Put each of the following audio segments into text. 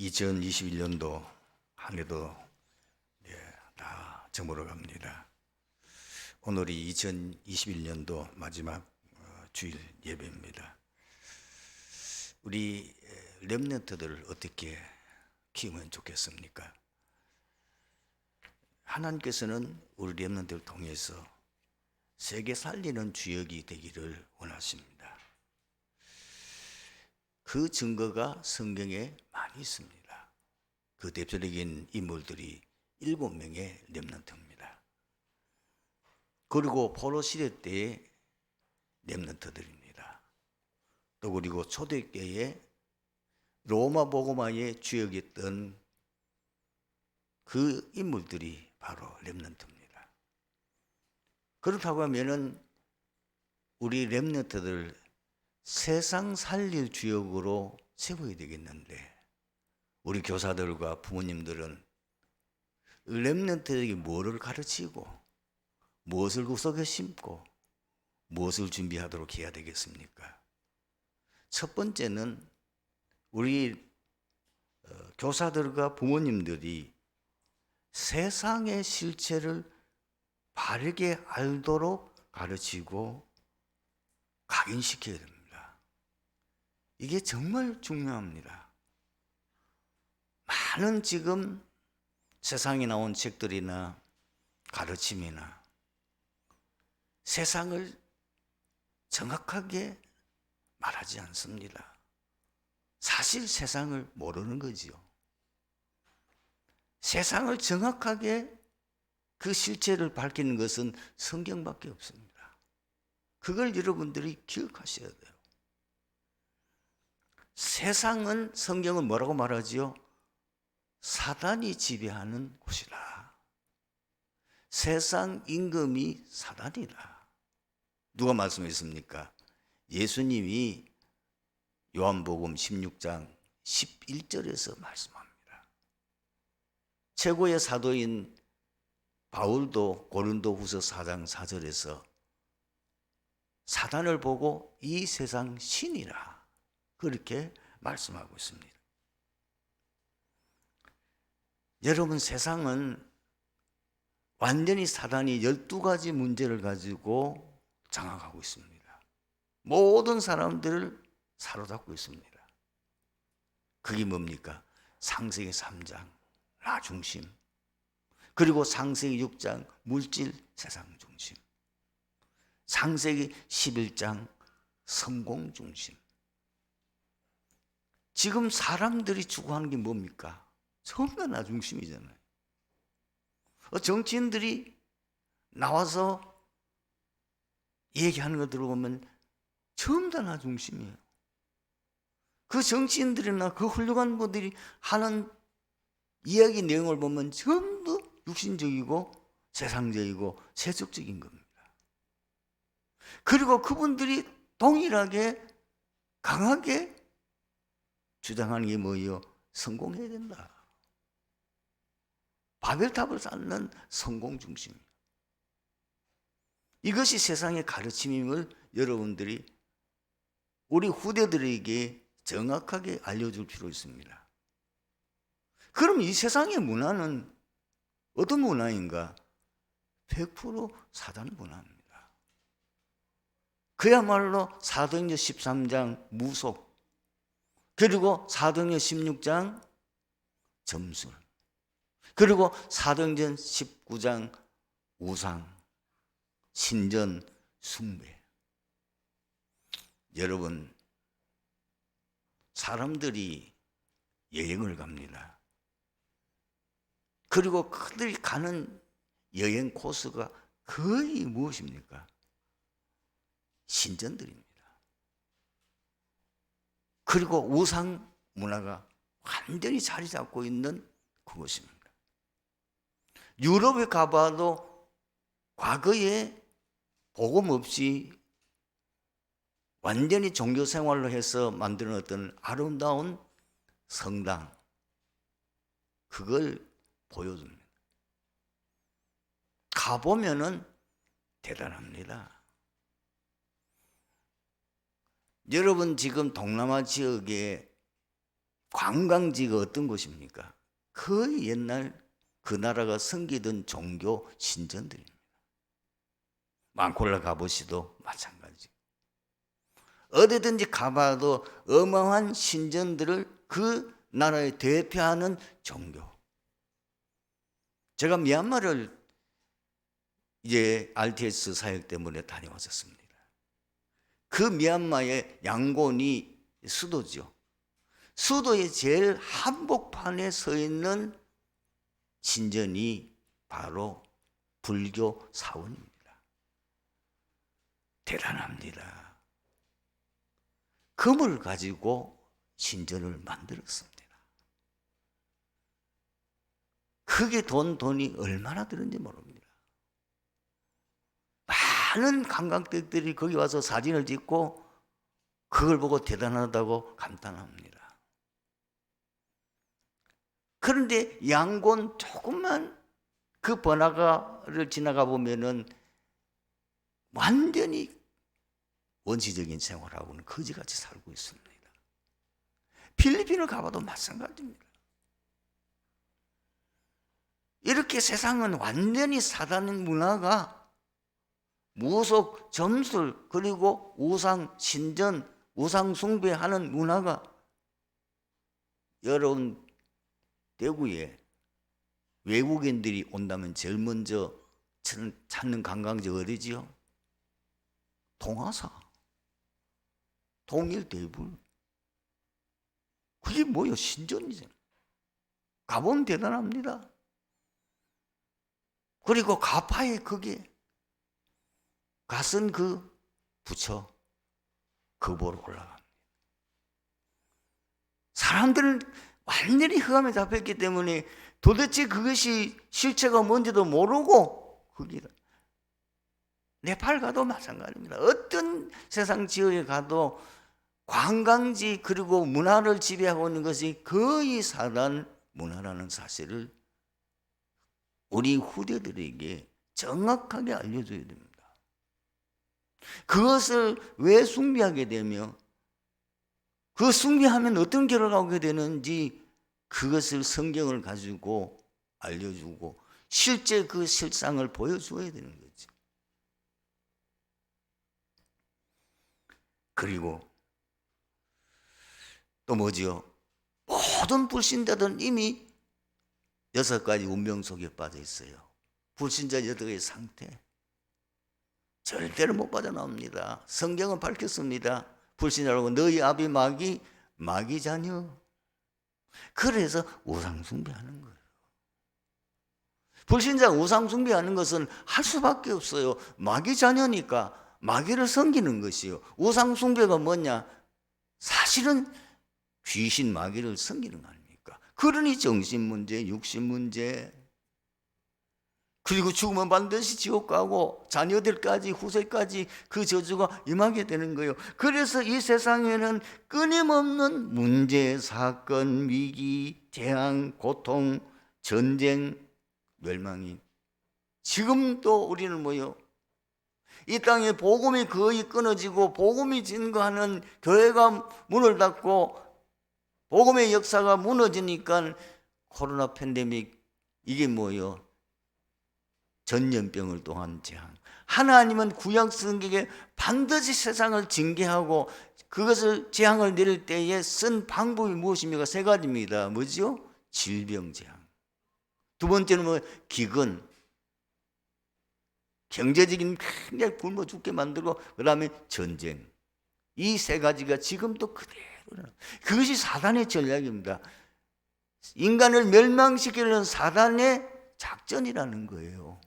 2021년도 한 해도 다 저물어 갑니다. 오늘이 2021년도 마지막 주일 예배입니다. 우리 렘넌트들을 어떻게 키우면 좋겠습니까? 하나님께서는 우리 렘넌트를 통해서 세계 살리는 주역이 되기를 원하십니다. 그 증거가 성경에 많이 있습니다. 그 대표적인 인물들이 7명의 렘넌트입니다. 그리고 포로 시대 때의 렘넌트들입니다. 또 그리고 초대교회의 로마 복음화의 주역이었던 그 인물들이 바로 렘넌트입니다. 그렇다고 하면은 우리 렘넌트들 세상 살릴 주역으로 세워야 되겠는데, 우리 교사들과 부모님들은 렘넌트에게 뭐를 가르치고 무엇을 구석에 심고 무엇을 준비하도록 해야 되겠습니까? 첫 번째는 우리 교사들과 부모님들이 세상의 실체를 바르게 알도록 가르치고 각인시켜야 됩니다. 이게 정말 중요합니다. 많은 지금 세상에 나온 책들이나 가르침이나 세상을 정확하게 말하지 않습니다. 사실 세상을 모르는 거지요. 세상을 정확하게 그 실체를 밝히는 것은 성경밖에 없습니다. 그걸 여러분들이 기억하셔야 돼요. 세상은, 성경은 뭐라고 말하지요? 사단이 지배하는 곳이라. 세상 임금이 사단이다. 누가 말씀했습니까? 예수님이 요한복음 16장 11절에서 말씀합니다. 최고의 사도인 바울도 고린도후서 4장 4절에서 사단을 보고 이 세상 신이라 그렇게 말씀하고 있습니다. 여러분, 세상은 완전히 사단이 12가지 문제를 가지고 장악하고 있습니다. 모든 사람들을 사로잡고 있습니다. 그게 뭡니까? 창세기 3장 나 중심, 그리고 창세기 6장 물질 세상 중심, 창세기 11장 성공 중심. 지금 사람들이 추구하는 게 뭡니까? 전부 다 나 중심이잖아요. 정치인들이 나와서 얘기하는 거 들어보면 전부 다 나 중심이에요. 그 정치인들이나 그 훌륭한 분들이 하는 이야기 내용을 보면 전부 육신적이고 세상적이고 세속적인 겁니다. 그리고 그분들이 동일하게 강하게 주장하는 게 뭐예요? 성공해야 된다. 바벨탑을 쌓는 성공 중심. 이것이 세상의 가르침임을 여러분들이 우리 후대들에게 정확하게 알려줄 필요 있습니다. 그럼 이 세상의 문화는 어떤 문화인가? 100% 사단 문화입니다. 그야말로 사도행전 13장 무속, 그리고 사도행전 16장 점술, 그리고 사도행전 19장 우상, 신전, 숭배. 여러분, 사람들이 여행을 갑니다. 그리고 그들이 가는 여행 코스가 거의 무엇입니까? 신전들입니다. 그리고 우상 문화가 완전히 자리 잡고 있는 그것입니다. 유럽에 가봐도 과거에 복음 없이 완전히 종교 생활로 해서 만드는 어떤 아름다운 성당, 그걸 보여줍니다. 가보면은 대단합니다. 여러분, 지금 동남아 지역에 관광지가 어떤 곳입니까? 거의 옛날 그 나라가 섬기던 종교 신전들입니다. 앙콜라 가보시도 마찬가지. 어디든지 가봐도 어마어마한 신전들을 그 나라에 대표하는 종교. 제가 미얀마를 이제 RTS 사역 때문에 다녀왔었습니다. 그 미얀마의 양곤이 수도죠. 수도의 제일 한복판에 서 있는 신전이 바로 불교 사원입니다. 대단합니다. 금을 가지고 신전을 만들었습니다. 그게 돈이 얼마나 드는지 모릅니다. 많은 관광객들이 거기 와서 사진을 찍고 그걸 보고 대단하다고 감탄합니다. 그런데 양곤 조금만 그 번화가를 지나가 보면은 완전히 원시적인 생활하고는 거지같이 살고 있습니다. 필리핀을 가봐도 마찬가지입니다. 이렇게 세상은 완전히 사단 문화가 무속, 점술, 그리고 우상, 신전, 우상 숭배하는 문화가 여러분 대구에 외국인들이 온다면 제일 먼저 찾는 관광지 어디지요? 동화사, 동일대불. 그게 뭐예요? 신전이죠. 가보면 대단합니다. 그리고 가파에 그게 가슴 그 부처 그 보러 올라갑니다. 사람들은 완전히 흑암에 잡혔기 때문에 도대체 그것이 실체가 뭔지도 모르고 거기다. 네팔 가도 마찬가지입니다. 어떤 세상 지역에 가도 관광지 그리고 문화를 지배하고 있는 것이 거의 사단 문화라는 사실을 우리 후대들에게 정확하게 알려줘야 됩니다. 그것을 왜 숭배하게 되며 그 숭배하면 어떤 결과가 오게 되는지 그것을 성경을 가지고 알려주고 실제 그 실상을 보여줘야 되는 거죠. 그리고 또 뭐지요? 모든 불신자들은 이미 6가지 운명 속에 빠져 있어요. 불신자 8개의 상태 절대로 못 빠져나옵니다. 성경은 밝혔습니다. 불신자라고 너희 아비 마귀 자녀. 그래서 우상 숭배하는 거예요. 불신자 우상 숭배하는 것은 할 수밖에 없어요. 마귀 자녀니까 마귀를 섬기는 것이요. 우상 숭배가 뭐냐? 사실은 귀신 마귀를 섬기는 거 아닙니까? 그러니 정신 문제, 육신 문제, 그리고 죽으면 반드시 지옥 가고 자녀들까지 후세까지 그 저주가 임하게 되는 거예요. 그래서 이 세상에는 끊임없는 문제, 사건, 위기, 재앙, 고통, 전쟁, 멸망이 지금도 우리는 뭐요? 이 땅에 복음이 거의 끊어지고 복음이 증거하는 교회가 문을 닫고 복음의 역사가 무너지니까 코로나 팬데믹 이게 뭐요? 전염병을 또한 재앙. 하나님은 구약 성경에 반드시 세상을 징계하고 그것을 재앙을 내릴 때에 쓴 방법이 무엇입니까? 3가지입니다. 뭐죠? 질병 재앙. 두 번째는 뭐 기근, 경제적인 굉장히 굶어 죽게 만들고 그 다음에 전쟁. 이 3가지가 지금도 그대로 그것이 사단의 전략입니다. 인간을 멸망시키려는 사단의 작전이라는 거예요.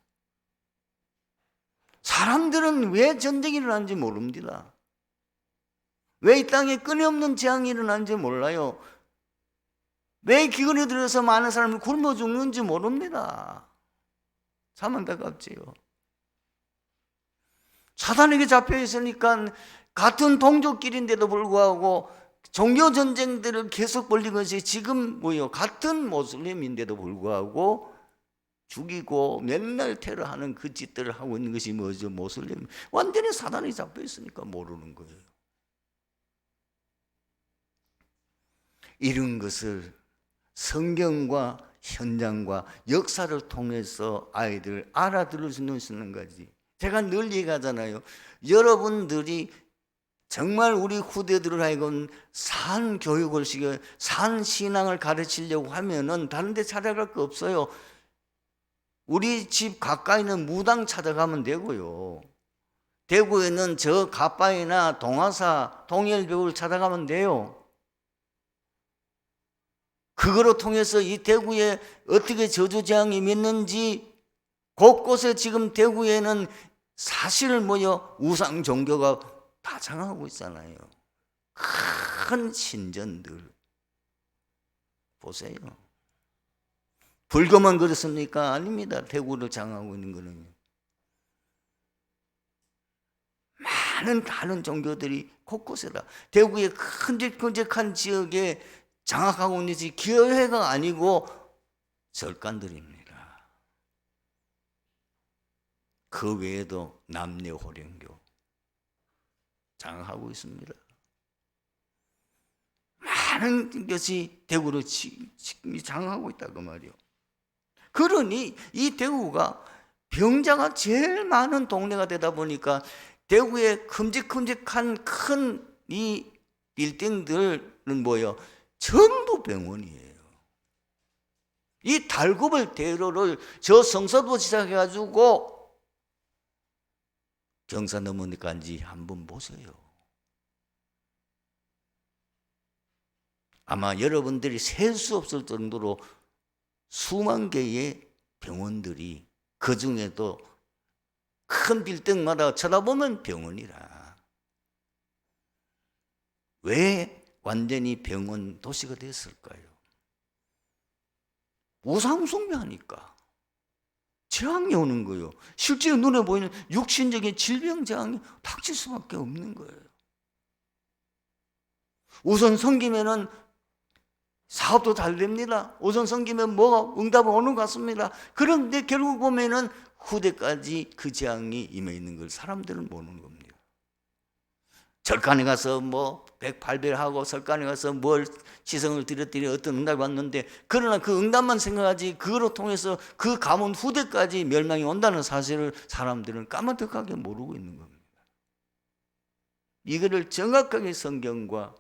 사람들은 왜 전쟁이 일어나는지 모릅니다. 왜 이 땅에 끊임없는 재앙이 일어나는지 몰라요. 왜 기근이 들어서 많은 사람이 굶어 죽는지 모릅니다. 참 안타깝지요. 사단에게 잡혀 있으니까 같은 동족끼리인데도 불구하고 종교 전쟁들을 계속 벌린 것이 지금 뭐요? 같은 모슬림인데도 불구하고 죽이고 맨날 테러하는 그 짓들을 하고 있는 것이 뭐죠? 모슬림. 완전히 사단이 잡혀 있으니까 모르는 거예요. 이런 것을 성경과 현장과 역사를 통해서 아이들 알아들을 수 있는 거지. 제가 늘 얘기하잖아요. 여러분들이 정말 우리 후대들을 하여금 산 교육을 시켜 산 신앙을 가르치려고 하면은 다른 데 찾아갈 거 없어요. 우리 집 가까이 있는 무당 찾아가면 되고요. 대구에는 저 가빠이나 동화사 동일배우를 찾아가면 돼요. 그거로 통해서 이 대구에 어떻게 저주재앙이 있는지 곳곳에 지금 대구에는 사실 우상 종교가 다 장하고 있잖아요. 큰 신전들 보세요. 불교만 그렇습니까? 아닙니다. 대구를 장하고 있는 거는 많은 다른 종교들이 곳곳에다 대구의 큼직큼직한 지역에 장악하고 있는 것이 교회가 아니고 절간들입니다. 그 외에도 남녀호령교 장악하고 있습니다. 많은 것이 대구로 장악하고 있다 그 말이요. 그러니 이 대구가 병자가 제일 많은 동네가 되다 보니까 대구의 큼직큼직한 큰 이 빌딩들은 뭐예요? 전부 병원이에요. 이 달구벌 대로를 저 성서부터 시작해가지고 경산 넘어까지 한번 보세요. 아마 여러분들이 셀 수 없을 정도로 수만 개의 병원들이 그 중에도 큰 빌딩마다 쳐다보면 병원이라. 왜 완전히 병원 도시가 됐을까요? 우상숭배하니까 재앙이 오는 거예요. 실제 눈에 보이는 육신적인 질병 재앙이 닥칠 수밖에 없는 거예요. 우선 섬기면은 사업도 잘 됩니다. 우선 섬기면 뭐가 응답은 오는 것 같습니다. 그런데 결국 보면은 후대까지 그 재앙이 임해 있는 걸 사람들은 모르는 겁니다. 절간에 가서 108배하고 설간에 가서 뭘 시성을 드렸더니 어떤 응답이 왔는데 그러나 그 응답만 생각하지 그거로 통해서 그 가문 후대까지 멸망이 온다는 사실을 사람들은 까마득하게 모르고 있는 겁니다. 이거를 정확하게 성경과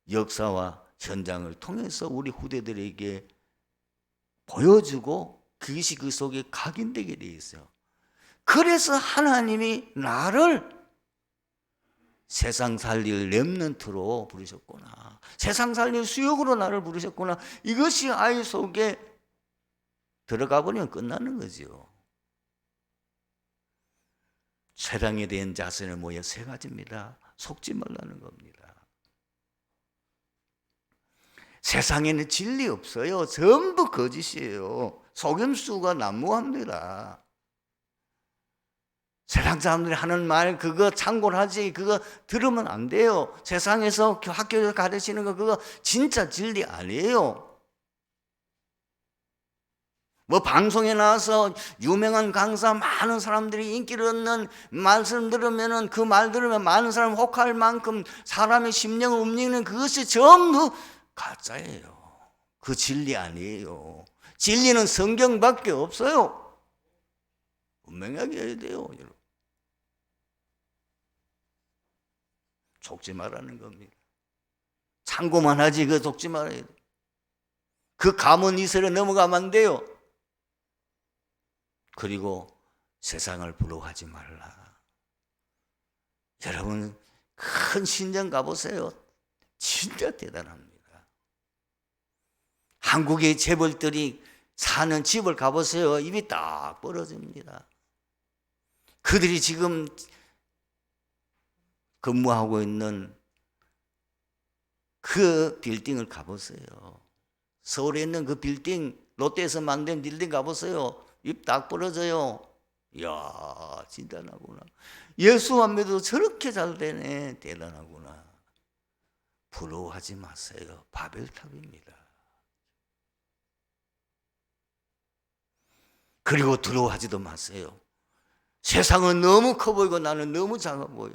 역사와 현장을 통해서 우리 후대들에게 보여주고 그것이 그 속에 각인되게 되어 있어요. 그래서 하나님이 나를 세상 살릴 렘넌트로 부르셨구나. 세상 살릴 수욕으로 나를 부르셨구나. 이것이 아이 속에 들어가 버리면 끝나는 거죠. 세상에 대한 자세는 뭐예요? 세 가지입니다. 속지 말라는 겁니다. 세상에는 진리 없어요. 전부 거짓이에요. 속임수가 난무합니다. 세상 사람들이 하는 말 그거 참고를 하지 그거 들으면 안 돼요. 세상에서 학교에서 가르치는 거 그거 진짜 진리 아니에요. 방송에 나와서 유명한 강사 많은 사람들이 인기를 얻는 말씀 들으면은 그 말 들으면 많은 사람 혹할 만큼 사람의 심령을 움직이는 그것이 전부 가짜예요. 그 진리 아니에요. 진리는 성경밖에 없어요. 분명하게 해야 돼요, 여러분. 속지 말라는 겁니다. 참고만 하지 그 속지 말아야 돼. 그 가문 이슬에 넘어가면 안 돼요. 그리고 세상을 부러워하지 말라. 여러분 큰 신전 가보세요. 진짜 대단합니다. 한국의 재벌들이 사는 집을 가보세요. 입이 딱 벌어집니다. 그들이 지금 근무하고 있는 그 빌딩을 가보세요. 서울에 있는 그 빌딩, 롯데에서 만든 빌딩 가보세요. 입 딱 벌어져요. 이야, 대단하구나. 예수 안 믿어도 저렇게 잘 되네. 대단하구나. 부러워하지 마세요. 바벨탑입니다. 그리고 두려워하지도 마세요. 세상은 너무 커 보이고 나는 너무 작아 보여.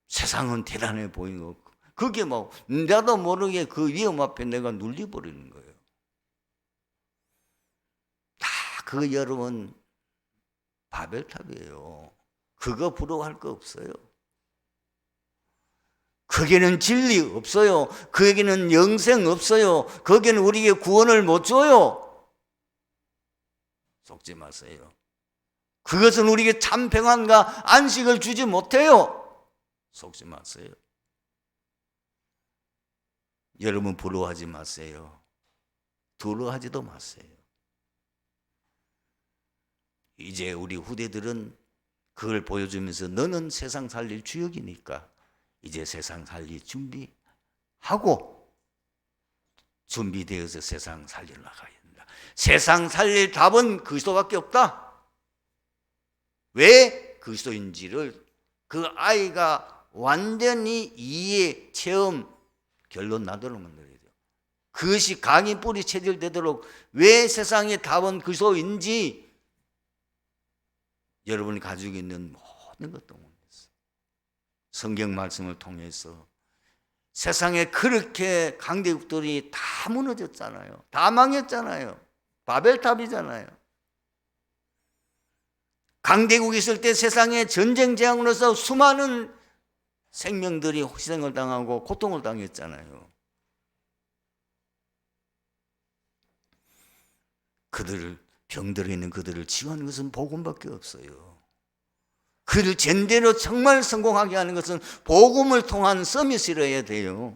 세상은 대단해 보이고 그게 막 나도 모르게 그 위험 앞에 내가 눌려버리는 거예요. 다 그 여러분 바벨탑이에요. 그거 부러워할 거 없어요. 거기는 진리 없어요. 거기는 영생 없어요. 거기는 우리에게 구원을 못 줘요. 속지 마세요. 그것은 우리에게 참 평안과 안식을 주지 못해요. 속지 마세요. 여러분 부러워하지 마세요. 두려워하지도 마세요. 이제 우리 후대들은 그걸 보여주면서 너는 세상 살릴 주역이니까 이제 세상 살릴 준비하고 준비되어서 세상 살리러 나가야 된다. 세상 살릴 답은 그리스도밖에 없다. 왜 그리스도인지를 그 아이가 완전히 이해, 체험, 결론 나도록 만들어야 돼요. 그것이 강인 뿌리 체질되도록 왜 세상의 답은 그리스도인지 여러분이 가지고 있는 모든 것도 성경 말씀을 통해서 세상에 그렇게 강대국들이 다 무너졌잖아요. 다 망했잖아요. 바벨탑이잖아요. 강대국이 있을 때 세상에 전쟁 재앙으로서 수많은 생명들이 희생을 당하고 고통을 당했잖아요. 그들을 병들어 있는 그들을 치유하는 것은 복음밖에 없어요. 그를 제대로 정말 성공하게 하는 것은 복음을 통한 서밋이어야 돼요.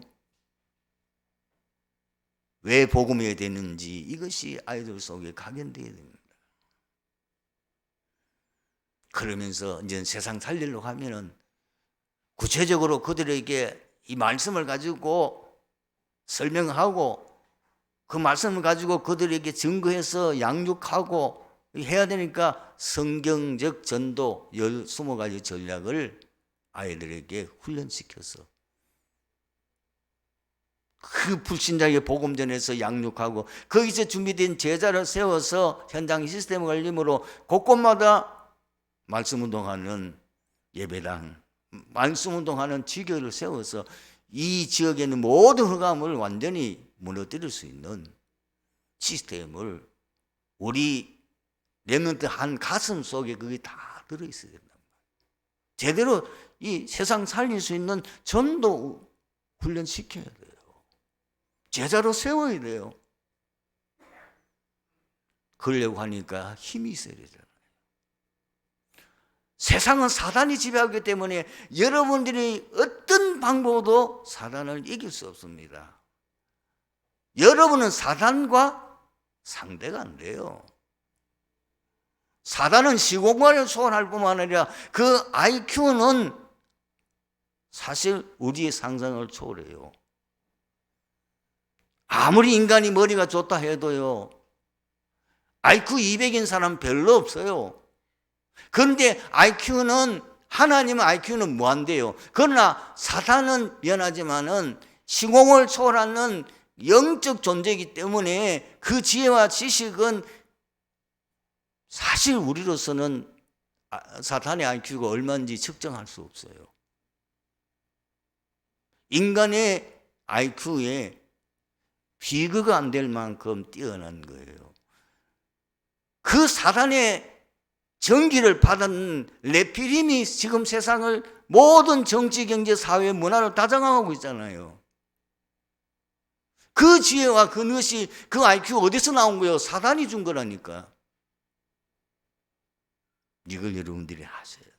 왜 복음이어야 되는지 이것이 아이들 속에 각인되어야 됩니다. 그러면서 이제 세상 살리려고 하면은 구체적으로 그들에게 이 말씀을 가지고 설명하고 그 말씀을 가지고 그들에게 증거해서 양육하고 해야 되니까 성경적 전도 20가지 전략을 아이들에게 훈련시켜서 그 불신자에게 복음전에서 양육하고 거기서 준비된 제자를 세워서 현장 시스템을 걸림으로 곳곳마다 말씀운동하는 예배당, 말씀운동하는 지교를 세워서 이 지역에 있는 모든 흑암을 완전히 무너뜨릴 수 있는 시스템을 우리 렘넌트 한 가슴 속에 그게 다 들어있어야 된단 말이에요. 제대로 이 세상 살릴 수 있는 전도 훈련시켜야 돼요. 제자로 세워야 돼요. 그러려고 하니까 힘이 있어야 되잖아요. 세상은 사단이 지배하기 때문에 여러분들이 어떤 방법으로도 사단을 이길 수 없습니다. 여러분은 사단과 상대가 안 돼요. 사단은 시공간을 초월할 뿐만 아니라 그 IQ는 사실 우리의 상상을 초월해요. 아무리 인간이 머리가 좋다 해도요, IQ 200인 사람 별로 없어요. 그런데 IQ는, 하나님의 IQ는 무한대요. 그러나 사단은 미안하지만은 시공을 초월하는 영적 존재이기 때문에 그 지혜와 지식은 사실 우리로서는 사탄의 IQ가 얼마인지 측정할 수 없어요. 인간의 IQ에 비교가 안 될 만큼 뛰어난 거예요. 그 사단의 전기를 받은 네피림이 지금 세상을 모든 정치, 경제, 사회, 문화를 다장하고 있잖아요. 그 지혜와 그 것이 그 IQ 어디서 나온 거예요? 사단이 준 거라니까. 이걸 여러분들이 하셔야 돼요.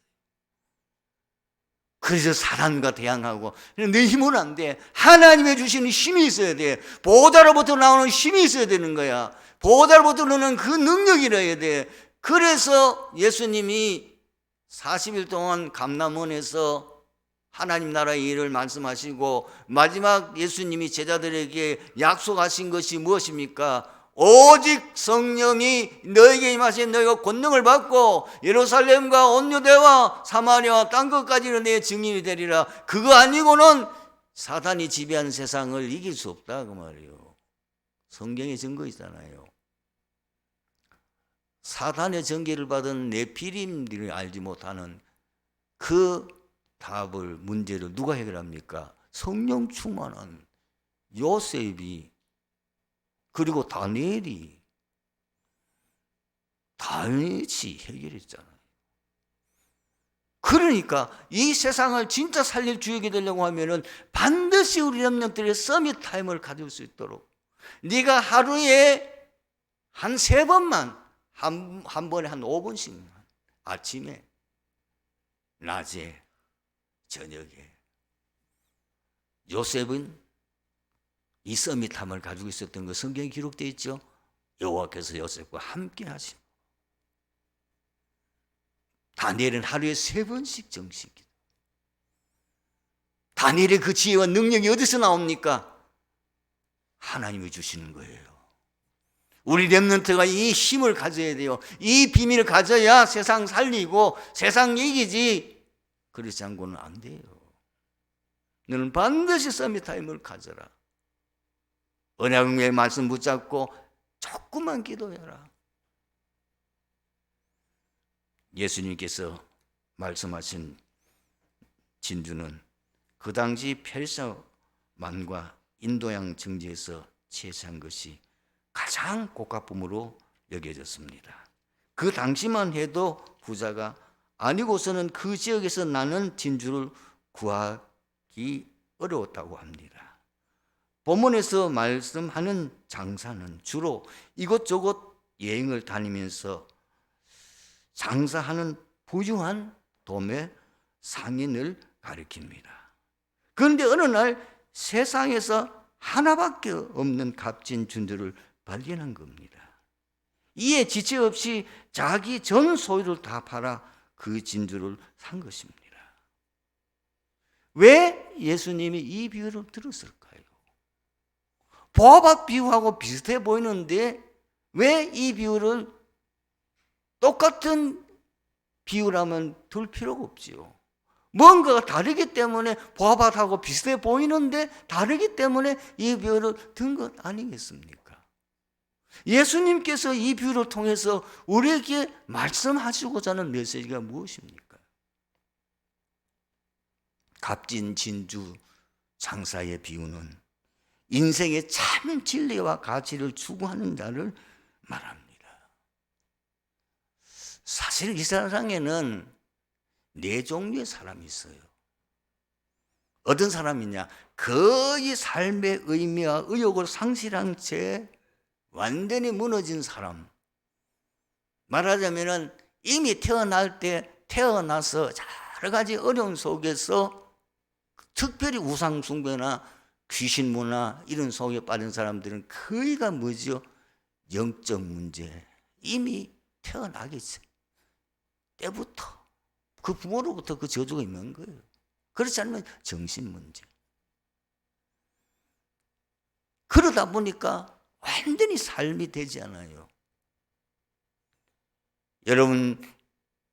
그래서 사단과 대항하고 내 힘은 안 돼. 하나님의 주시는 힘이 있어야 돼. 보호자로부터 나오는 힘이 있어야 되는 거야. 보호자로부터 나오는 그 능력이라야 돼. 그래서 예수님이 40일 동안 감람원에서 하나님 나라의 일을 말씀하시고 마지막 예수님이 제자들에게 약속하신 것이 무엇입니까? 오직 성령이 너에게 임하신 너희가 권능을 받고 예루살렘과 온 유대와 사마리아와 땅 끝까지는 내 증인이 되리라. 그거 아니고는 사단이 지배하는 세상을 이길 수 없다 그 말이에요. 성경의 증거 있잖아요. 사단의 전기를 받은 네피림들이 알지 못하는 그 답을, 문제를 누가 해결합니까? 성령 충만한 요셉이 그리고 다니엘이 해결했잖아요. 그러니까 이 세상을 진짜 살릴 주역이 되려고 하면은 반드시 우리 렘넌트들의 서밋 타임을 가질 수 있도록 네가 하루에 한 3번만 한 번에 한 5분씩 아침에 낮에 저녁에 요셉은 이 서밋함을 가지고 있었던 거 성경에 기록되어 있죠. 여호와께서 요셉과 함께 하시고 다니엘은 하루에 3번씩 정식기도. 다니엘의 그 지혜와 능력이 어디서 나옵니까? 하나님이 주시는 거예요. 우리 렘넌트가 이 힘을 가져야 돼요. 이 비밀을 가져야 세상 살리고 세상 이기지. 그렇지 않고는 안 돼요. 너는 반드시 서밋타임을 가져라. 언약의 말씀 붙잡고 조금만 기도해라. 예수님께서 말씀하신 진주는 그 당시 페르시아만과 인도양 정지에서 채취한 것이 가장 고가품으로 여겨졌습니다. 그 당시만 해도 부자가 아니고서는 그 지역에서 나는 진주를 구하기 어려웠다고 합니다. 본문에서 말씀하는 장사는 주로 이곳저곳 여행을 다니면서 장사하는 부유한 도매 상인을 가리킵니다. 그런데 어느 날 세상에서 하나밖에 없는 값진 진주를 발견한 겁니다. 이에 지체 없이 자기 전 소유를 다 팔아 그 진주를 산 것입니다. 왜 예수님이 이 비유를 들었을까요? 보아밭 비유하고 비슷해 보이는데 왜 이 비유를 똑같은 비유라면 들 필요가 없지요. 뭔가가 다르기 때문에 보아밭하고 비슷해 보이는데 다르기 때문에 이 비유를 든 것 아니겠습니까? 예수님께서 이 비유를 통해서 우리에게 말씀하시고자 하는 메시지가 무엇입니까? 값진 진주 장사의 비유는 인생의 참 진리와 가치를 추구하는 자를 말합니다. 사실 이 세상에는 4종류의 사람이 있어요. 어떤 사람이냐? 거의 삶의 의미와 의욕을 상실한 채 완전히 무너진 사람. 말하자면 이미 태어나서 여러 가지 어려움 속에서 특별히 우상 숭배나 귀신 문화 이런 속에 빠진 사람들은 거의가 뭐죠? 영적 문제. 이미 태어나기 때부터 그 부모로부터 그 저주가 있는 거예요. 그렇지 않으면 정신 문제. 그러다 보니까 완전히 삶이 되지 않아요. 여러분,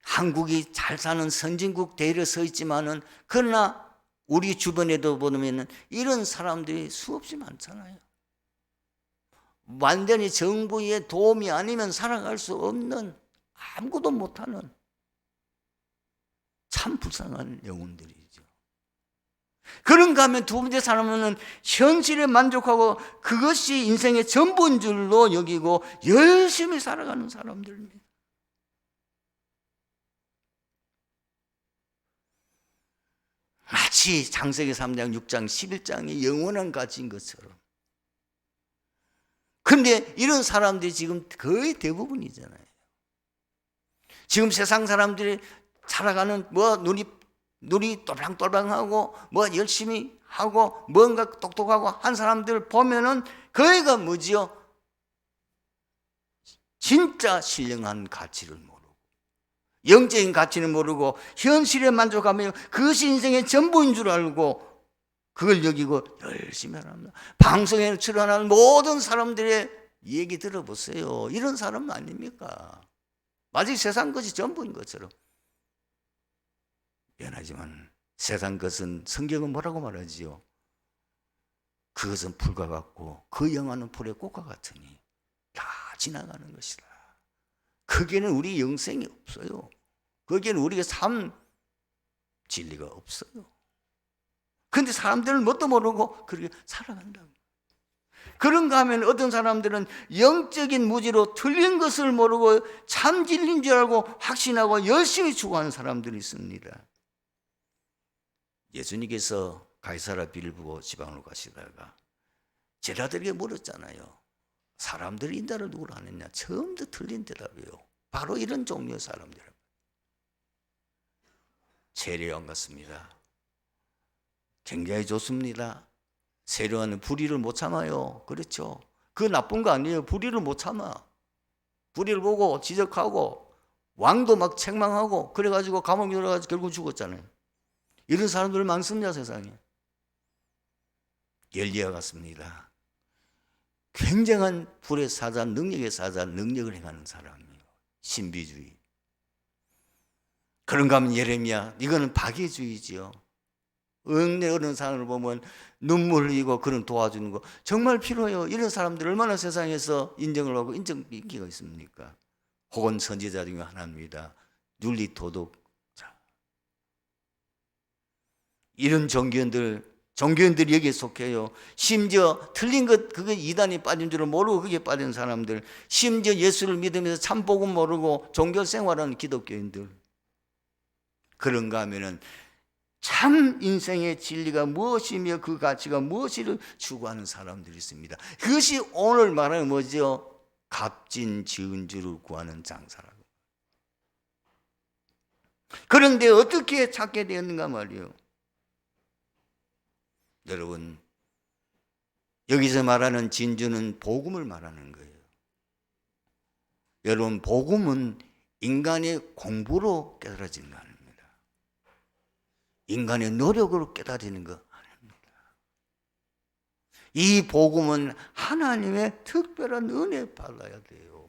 한국이 잘 사는 선진국 대열에 서 있지만은 그러나 우리 주변에도 보면 이런 사람들이 수없이 많잖아요. 완전히 정부의 도움이 아니면 살아갈 수 없는, 아무것도 못하는 참 불쌍한 영혼들이죠. 그런가 하면 두 번째 사람은 현실에 만족하고 그것이 인생의 전부인 줄로 여기고 열심히 살아가는 사람들입니다. 마치 창세기 3장, 6장, 11장이 영원한 가치인 것처럼. 그런데 이런 사람들이 지금 거의 대부분이잖아요. 지금 세상 사람들이 살아가는 눈이 똘방똘방하고 열심히 하고 뭔가 똑똑하고 한 사람들 보면은 거의가 뭐지요? 진짜 신령한 가치를 모르고 영적인 가치는 모르고 현실에 만족하며 그것이 인생의 전부인 줄 알고 그걸 여기고 열심히 합니다. 방송에 출연하는 모든 사람들의 얘기 들어보세요. 이런 사람 아닙니까? 마치 세상 것이 전부인 것처럼. 미안하지만 세상 것은 성경은 뭐라고 말하지요? 그것은 불과 같고 그 영화는 불의 꽃과 같으니 다 지나가는 것이다. 거기에는 우리 영생이 없어요. 거기에는 우리가 삶 진리가 없어요. 근데 사람들은 뭣도 모르고 그렇게 살아간다고. 그런가 하면 어떤 사람들은 영적인 무지로 틀린 것을 모르고 참 진리인 줄 알고 확신하고 열심히 추구하는 사람들이 있습니다. 예수님께서 가이사라 빌보 지방으로 가시다가 제자들에게 물었잖아요. 사람들이 인자를 누구로 아느냐? 처음부터 틀린 대답이에요. 바로 이런 종류의 사람들. 세례요한 같습니다. 굉장히 좋습니다. 세례요한은 불의를 못 참아요. 그렇죠? 그거 나쁜 거 아니에요. 불의를 못 참아. 불의를 보고 지적하고 왕도 막 책망하고 그래가지고 감옥에 들어가서 결국 죽었잖아요. 이런 사람들 많습니다, 세상에. 엘리야 같습니다. 굉장한 불의 사자, 능력의 사자, 능력을 행하는 사람이에요. 신비주의. 그런가 하면 예레미야, 이거는 박애주의지요. 은혜 어른 사람을 보면 눈물 흘리고 그런 도와주는 거 정말 필요해요. 이런 사람들 얼마나 세상에서 인정을 하고 인기가 있습니까? 혹은 선지자 중에 하나입니다. 윤리 도덕자. 이런 종교인들이 여기에 속해요. 심지어 틀린 것, 그게 이단이 빠진 줄을 모르고 그게 빠진 사람들, 심지어 예수를 믿으면서 참 복음 모르고 종교 생활하는 기독교인들. 그런가 하면은 참 인생의 진리가 무엇이며 그 가치가 무엇이를 추구하는 사람들이 있습니다. 그것이 오늘 말하는 뭐죠? 값진 지은 줄을 구하는 장사라고. 그런데 어떻게 찾게 되었는가 말이에요. 여러분, 여기서 말하는 진주는 복음을 말하는 거예요. 여러분, 복음은 인간의 공부로 깨달아지는 거 아닙니다. 인간의 노력으로 깨달아지는 거 아닙니다. 이 복음은 하나님의 특별한 은혜 받아야 돼요.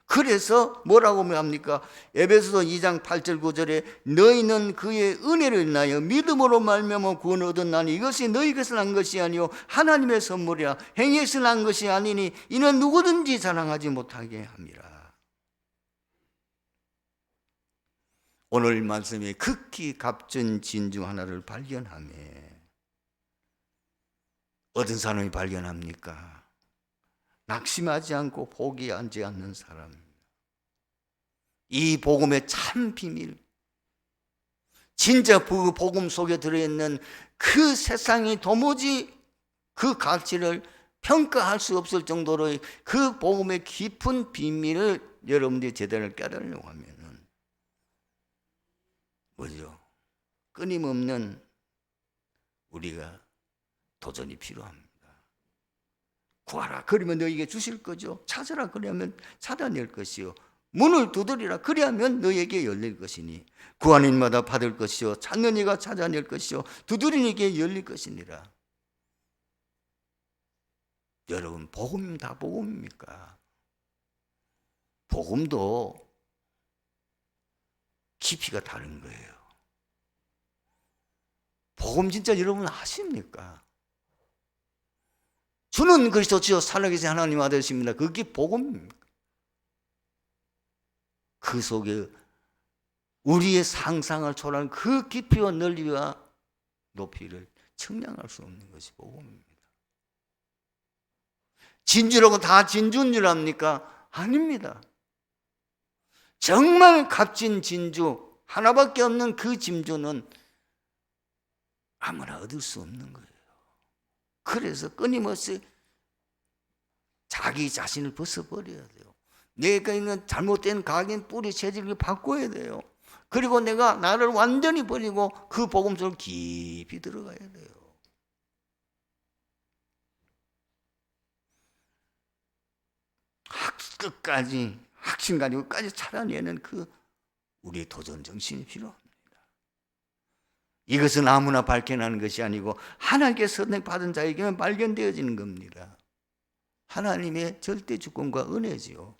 그래서 뭐라고 합니까? 에베소서 2장 8절 9절에 너희는 그의 은혜를 인하여 믿음으로 말미암아 구원을 얻었나니 이것이 너희에게서 난 것이 아니요 하나님의 선물이라. 행위에서 난 것이 아니니 이는 누구든지 자랑하지 못하게 함이라. 오늘 말씀에 극히 값진 진주 하나를 발견하며 어떤 사람이 발견합니까? 낙심하지 않고 포기하지 않는 사람. 이 복음의 참 비밀, 진짜 그 복음 속에 들어있는 그 세상이 도무지 그 가치를 평가할 수 없을 정도로 그 복음의 깊은 비밀을 여러분들이 제대로 깨달으려고 하면은 뭐죠? 끊임없는 우리가 도전이 필요합니다. 구하라 그러면 너에게 주실 거죠. 찾으라 그러면 찾아낼 것이요. 문을 두드리라 그리하면 너에게 열릴 것이니 구하는 이마다 받을 것이요 찾는 이가 찾아낼 것이요 두드리는 이에게 열릴 것이니라. 여러분, 복음 다 복음입니까? 복음도 깊이가 다른 거예요. 복음 진짜 여러분 아십니까? 주는 그리스도시요 살아계신 하나님 아들이십니다. 그게 복음입니까? 그 속에 우리의 상상을 초월한 그 깊이와 넓이와 높이를 측량할 수 없는 것이 복음입니다. 진주라고 다 진주인 줄 압니까? 아닙니다. 정말 값진 진주, 하나밖에 없는 그 진주는 아무나 얻을 수 없는 거예요. 그래서 끊임없이 자기 자신을 벗어버려야 돼요. 내가 있는 잘못된 각인 뿌리 체질을 바꿔야 돼요. 그리고 내가 나를 완전히 버리고 그 복음 속으로 깊이 들어가야 돼요. 끝까지 확신 가지고까지 찾아내는 그 우리의 도전 정신이 필요합니다. 이것은 아무나 발견하는 것이 아니고 하나님께서 선택받은 자에게만 발견되어지는 겁니다. 하나님의 절대 주권과 은혜지요.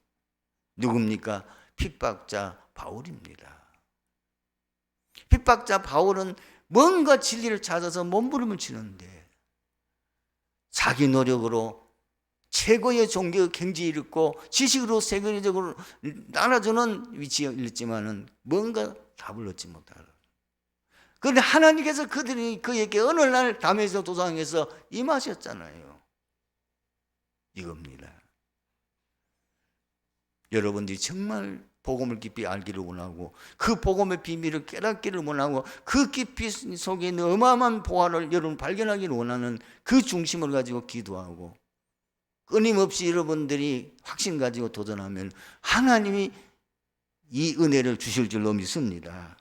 누굽니까? 핍박자 바울입니다. 핍박자 바울은 뭔가 진리를 찾아서 몸부림을 치는데 자기 노력으로 최고의 종교 경지에 이르고 지식으로 세계적으로 나눠주는 위치에 이르지만은 뭔가 답을 얻지 못하라. 그런데 하나님께서 그에게 어느 날 담에서 도상에서 임하셨잖아요. 이겁니다. 여러분들이 정말 복음을 깊이 알기를 원하고 그 복음의 비밀을 깨닫기를 원하고 그 깊이 속에 있는 어마어마한 보화를 여러분 발견하기를 원하는 그 중심을 가지고 기도하고 끊임없이 여러분들이 확신 가지고 도전하면 하나님이 이 은혜를 주실 줄로 믿습니다.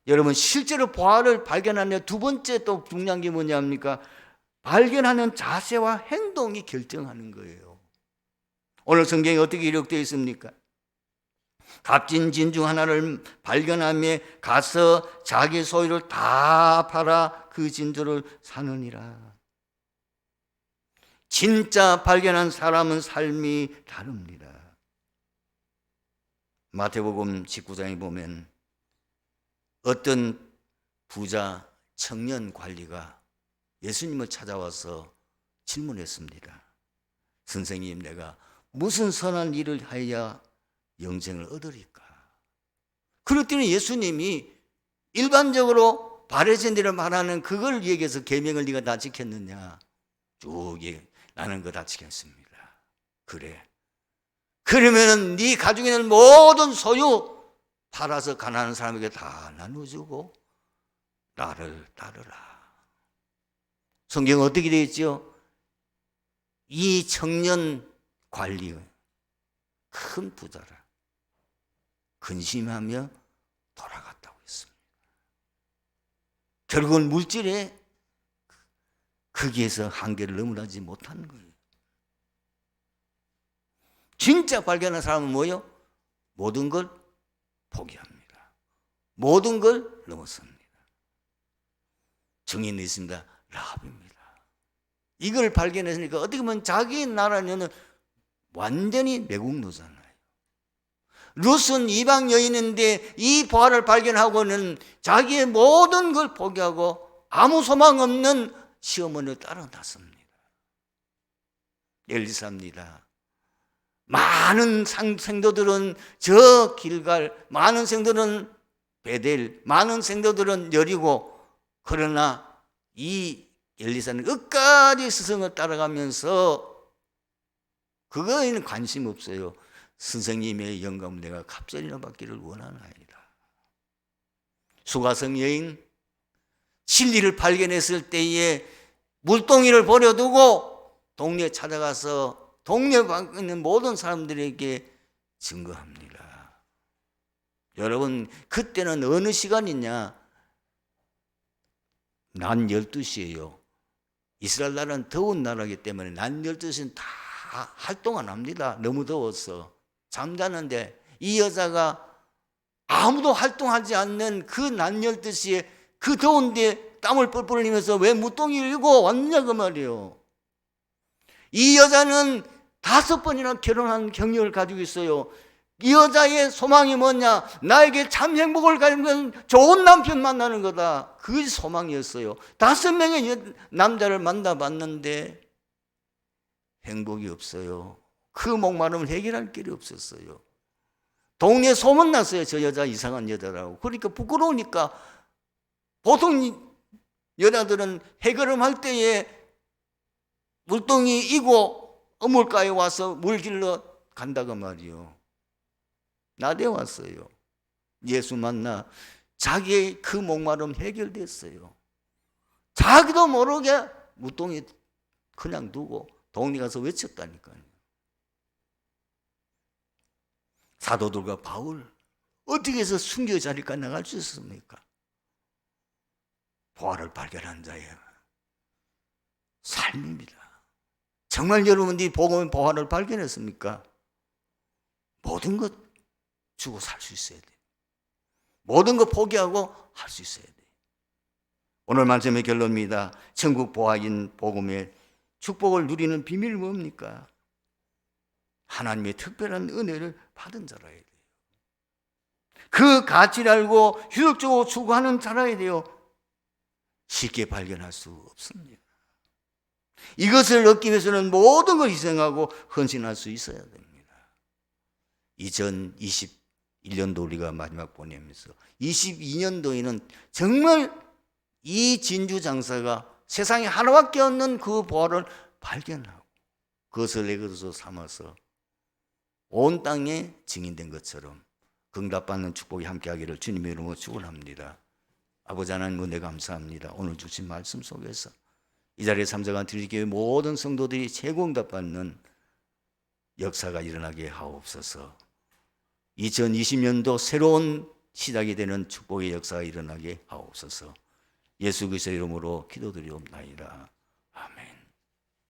여러분 실제로 보화를 발견하는 두 번째 또 중요한 게 뭐냐입니까? 발견하는 자세와 행동이 결정하는 거예요. 오늘 성경에 어떻게 기록되어 있습니까? 값진 진중 하나를 발견하며 가서 자기 소유를 다 팔아 그 진주를 사느니라. 진짜 발견한 사람은 삶이 다릅니다. 마태복음 19장에 보면 어떤 부자 청년 관리가 예수님을 찾아와서 질문했습니다. 선생님, 내가 무슨 선한 일을 하여야 영생을 얻으리까? 그랬더니 예수님이 일반적으로 바리새인들이 말하는 그걸 얘기해서 계명을 네가 다 지켰느냐? 쭉 나는 그거 다 지켰습니다. 그래. 그러면은 네 가족에 있는 모든 소유 팔아서 가난한 사람에게 다 나눠주고 나를 따르라. 성경은 어떻게 되어 있죠? 이 청년 관리가 큰 부자라 근심하며 돌아갔다고 했습니다. 결국은 물질에 거기에서 한계를 넘어나지 못하는 거예요. 진짜 발견한 사람은 뭐예요? 모든 걸 포기합니다. 모든 걸 넘어섭니다. 증인이 있습니다. 라합입니다. 이걸 발견했으니까 어떻게 보면 자기 나라는 완전히 매국노잖아요. 룻은 이방 여인인데 이 보화를 발견하고는 자기의 모든 걸 포기하고 아무 소망 없는 시어머니를 따라 났습니다. 엘리사입니다. 많은 생도들은 저 길갈, 많은 생도들은 베델, 많은 생도들은 여리고, 그러나 이 엘리사는 끝까지 스승을 따라가면서 그거에는 관심 없어요. 선생님의 영감을 내가 갑절이나 받기를 원하나이다. 수가성 여인, 진리를 발견했을 때에 물동이를 버려두고 동네에 찾아가서 동네에 있는 모든 사람들에게 증거합니다. 여러분, 그때는 어느 시간이냐? 낮 12시예요. 이스라엘 나라는 더운 나라이기 때문에 낮 12시는 다 활동 안 합니다. 너무 더워서 잠자는데 이 여자가 아무도 활동하지 않는 그 낮 12시에 그 더운데 땀을 뻘뻘 흘리면서 왜 무똥이를 이고 왔느냐 그 말이에요. 이 여자는 5번이나 결혼한 경력을 가지고 있어요. 이 여자의 소망이 뭐냐? 나에게 참 행복을 가지는 좋은 남편 만나는 거다. 그것이 소망이었어요. 5명의 남자를 만나봤는데 행복이 없어요. 그 목마름을 해결할 길이 없었어요. 동네에 소문났어요. 저 여자 이상한 여자라고. 그러니까 부끄러우니까 보통 여자들은 해결할 때에 물동이 이고 어물가에 와서 물 길러 간다고 말이요. 나대 왔어요. 예수 만나 자기의 그 목마름 해결됐어요. 자기도 모르게 물동이 그냥 두고 동네 가서 외쳤다니까요. 사도들과 바울 어떻게 해서 순교 자리가 나갈 수 있습니까? 보화를 발견한 자의 삶입니다. 정말 여러분들이 복음의 보화를 발견했습니까? 모든 것 주고 살 수 있어야 돼요. 모든 것 포기하고 할 수 있어야 돼요. 오늘 말씀의 결론입니다. 천국 보화인 복음의 축복을 누리는 비밀이 뭡니까? 하나님의 특별한 은혜를 받은 자라야 돼요. 그 가치를 알고 효력적으로 추구하는 자라야 돼요. 쉽게 발견할 수 없습니다. 이것을 얻기 위해서는 모든 걸 희생하고 헌신할 수 있어야 됩니다. 2022 21년도 우리가 마지막 보내면서 22년도에는 정말 이 진주 장사가 세상에 하나밖에 없는 그 부활을 발견하고 그것을 내 것으로 삼아서 온 땅에 증인된 것처럼 응답받는 축복이 함께하기를 주님의 이름으로 축원합니다. 아버지 하나님 은혜 감사합니다. 오늘 주신 말씀 속에서 이 자리에 참석한 트리교회 모든 성도들이 최고 응답받는 역사가 일어나게 하옵소서. 2020년도 새로운 시작이 되는 축복의 역사가 일어나게 하옵소서. 예수 그리스도의 이름으로 기도드리옵나이다.